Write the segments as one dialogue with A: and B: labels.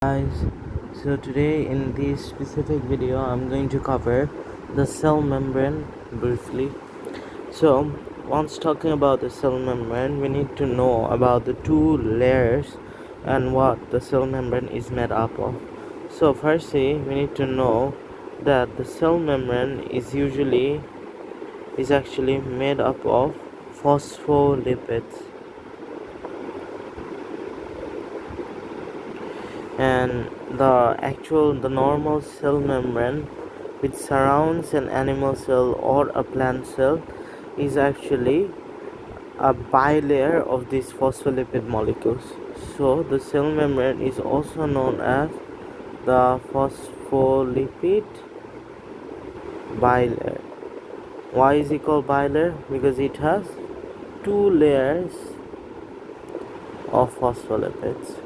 A: Guys, so today in this specific video I'm going to cover the cell membrane briefly. So once talking about the cell membrane, we need to know about the two layers and what the cell membrane is made up of. So firstly, we need to know that the cell membrane is actually made up of phospholipids, and the normal cell membrane which surrounds an animal cell or a plant cell is actually a bilayer of these phospholipid molecules. So the cell membrane is also known as the phospholipid bilayer. Why is it called bilayer? Because it has two layers of phospholipids.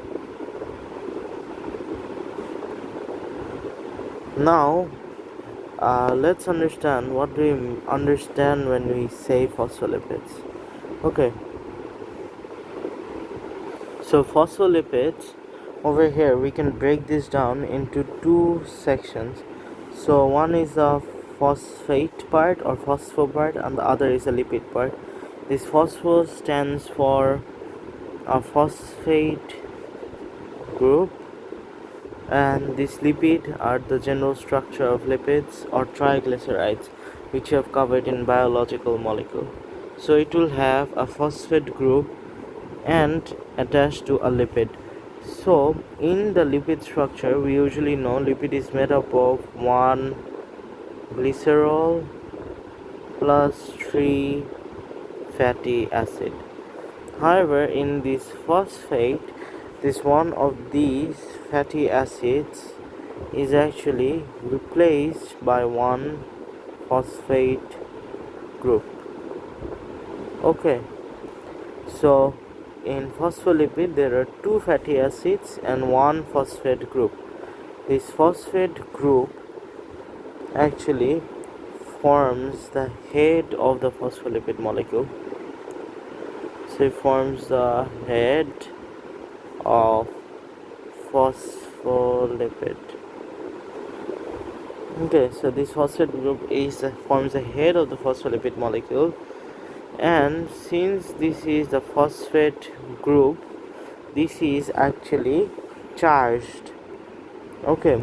A: Now let's understand what do we understand when we say phospholipids. Okay, so phospholipids, over here we can break this down into two sections. So one is the phosphate part or phospho part, and the other is a lipid part. This phospho stands for a phosphate group, and this lipid are the general structure of lipids or triglycerides, which we have covered in biological molecule. So it will have a phosphate group and attached to a lipid. So in the lipid structure, we usually know lipid is made up of one glycerol plus 3 fatty acid. However, in this phosphate, this one of these fatty acids is actually replaced by one phosphate group. Okay, so in phospholipid there are two fatty acids and one phosphate group. This phosphate group actually forms the head of the phospholipid molecule. So it forms the head of phospholipid. Okay, so this phosphate group forms the head of the phospholipid molecule, and since this is the phosphate group, this is actually charged. Okay,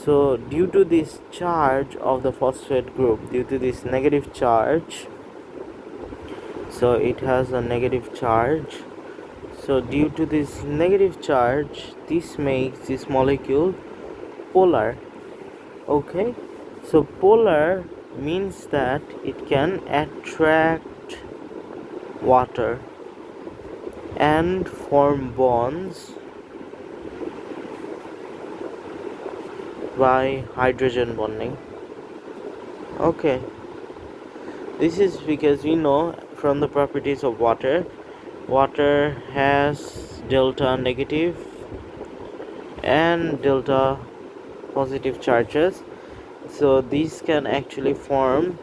A: so due to this charge of the phosphate group, due to this negative charge, so it has a negative charge. So due to this negative charge, this makes this molecule polar. Okay, so polar means that it can attract water and form bonds by hydrogen bonding. Okay, this is because we know from the properties of water has delta negative and delta positive charges, so these can actually form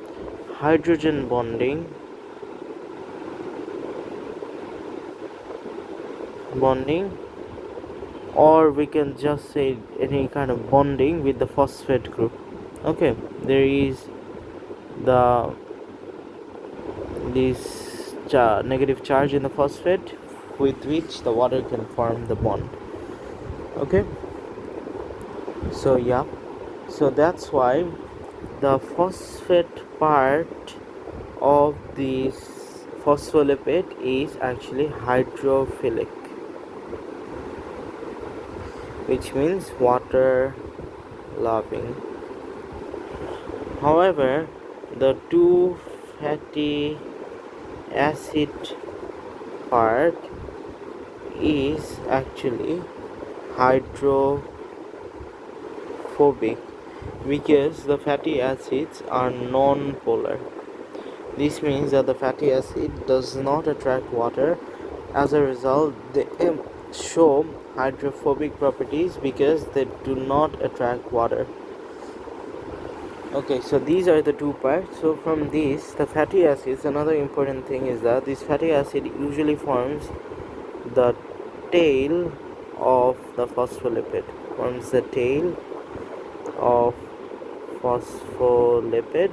A: hydrogen bonding or we can just say any kind of bonding with the phosphate group. Okay, there is this negative charge in the phosphate with which the water can form the bond. Okay, so yeah, so that's why the phosphate part of this phospholipid is actually hydrophilic, which means water loving. However, the two fatty acid part is actually hydrophobic because the fatty acids are non-polar. This means that the fatty acid does not attract water. As a result, they show hydrophobic properties because they do not attract water. Okay, so these are the two parts. So from these, the fatty acids, another important thing is that this fatty acid usually forms the tail of the phospholipid, forms the tail of phospholipid,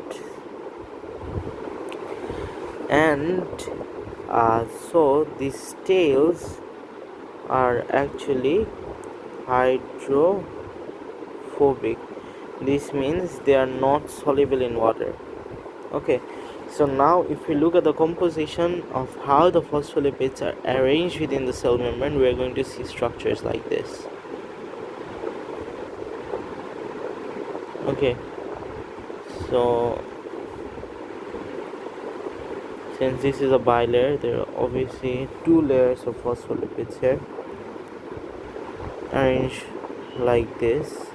A: and so these tails are actually hydrophobic. This means they are not soluble in water. Okay, so now if we look at the composition of how the phospholipids are arranged within the cell membrane, we are going to see structures like this. Okay, so since this is a bilayer, there are obviously two layers of phospholipids here, arranged like this.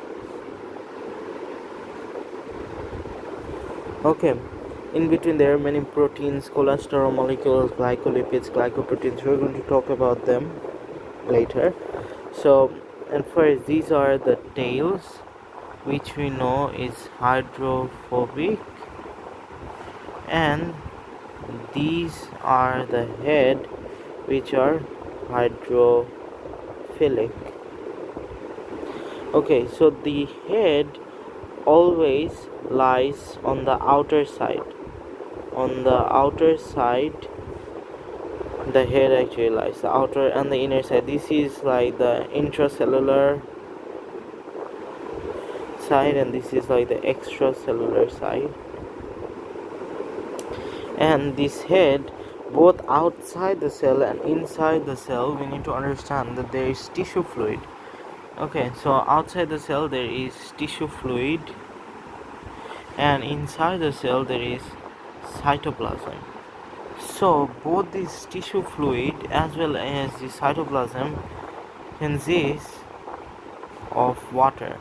A: Okay, in between there are many proteins, cholesterol molecules, glycolipids, glycoproteins. We're going to talk about them later. So, and first, these are the tails, which we know is hydrophobic, and these are the head, which are hydrophilic. Okay, so the head always lies on the outer side. On the outer side, the head actually lies, the outer and the inner side. This is like the intracellular side, and this is like the extracellular side. And this head, both outside the cell and inside the cell, we need to understand that there is tissue fluid. Okay, so outside the cell there is tissue fluid, and inside the cell there is cytoplasm. So both this tissue fluid as well as the cytoplasm consist of water.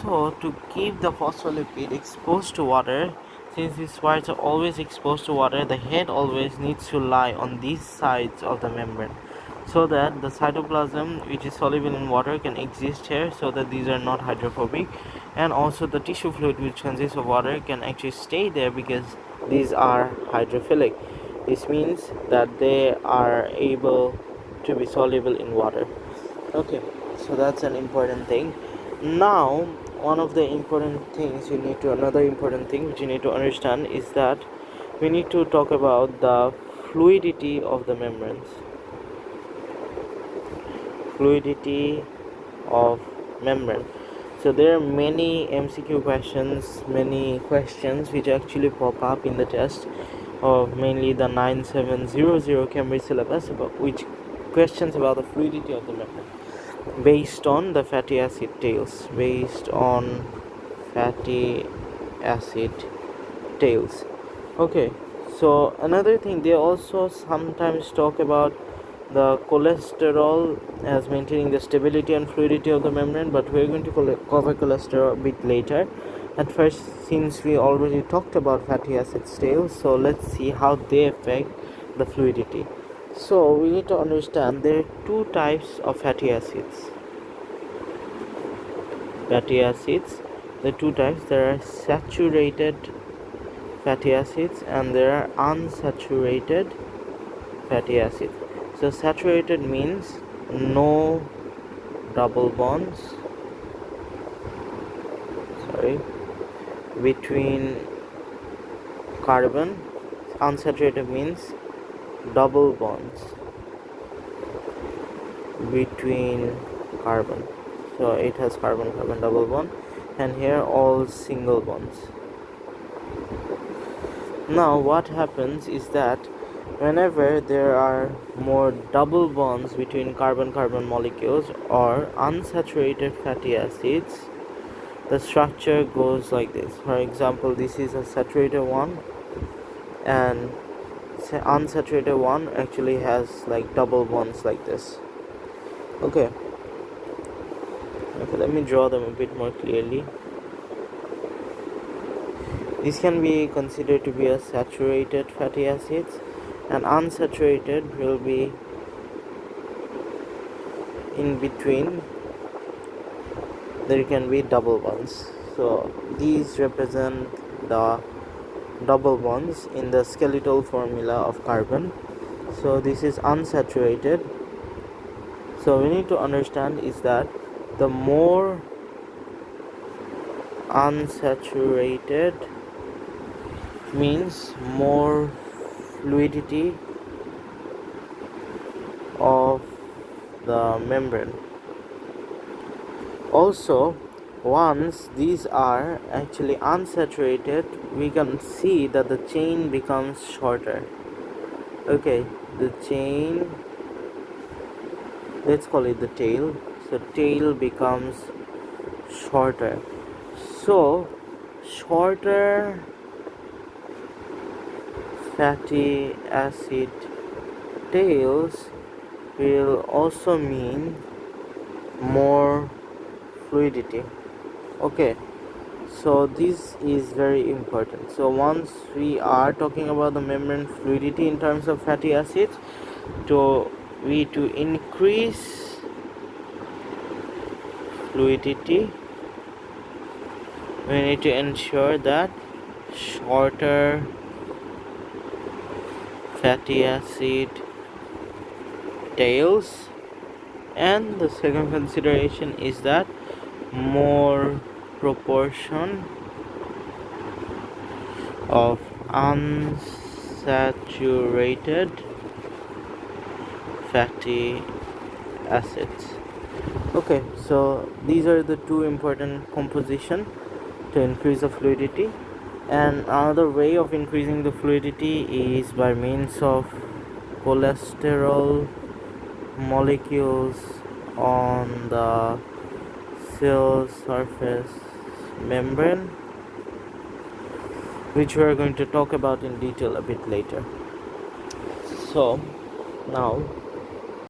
A: So to keep the phospholipid exposed to water, since these parts are always exposed to water, the head always needs to lie on these sides of the membrane, so that the cytoplasm, which is soluble in water, can exist here, so that these are not hydrophobic, and also the tissue fluid, which consists of water, can actually stay there because these are hydrophilic. This means that they are able to be soluble in water. Okay, so that's an important thing. Now, another important thing which you need to understand is that we need to talk about the fluidity of the membranes. Fluidity of membrane. So there are many MCQ questions, many questions which actually pop up in the test of mainly the 9700 Cambridge syllabus, about which questions about the fluidity of the membrane based on the fatty acid tails. Okay, so another thing, they also sometimes talk about the cholesterol as maintaining the stability and fluidity of the membrane, but we're going to cover cholesterol a bit later. At first, since we already talked about fatty acid tails, so let's see how they affect the fluidity. So we need to understand there are two types of fatty acids. The two types, there are saturated fatty acids and there are unsaturated fatty acids. So saturated means no double bonds between carbon. Unsaturated means double bonds between carbon. So it has carbon double bond, and here all single bonds. Now what happens is that whenever there are more double bonds between carbon molecules or unsaturated fatty acids, the structure goes like this. For example, this is a saturated one, and unsaturated one actually has like double bonds like this. Okay, let me draw them a bit more clearly. This can be considered to be a saturated fatty acids, and unsaturated will be in between. There can be double bonds. So these represent the double bonds in the skeletal formula of carbon. So this is unsaturated. So we need to understand is that the more unsaturated means more fluidity of the membrane. Also, once these are actually unsaturated, we can see that the chain becomes shorter. Okay, the chain, let's call it the tail. So tail becomes shorter. So shorter fatty acid tails will also mean more fluidity. Okay, so this is very important. So once we are talking about the membrane fluidity in terms of fatty acids, to increase fluidity, we need to ensure that shorter fatty acid tails, and the second consideration is that more proportion of unsaturated fatty acids. Okay, so these are the two important composition to increase the fluidity. And another way of increasing the fluidity is by means of cholesterol molecules on the cell surface membrane, which we are going to talk about in detail a bit later. So now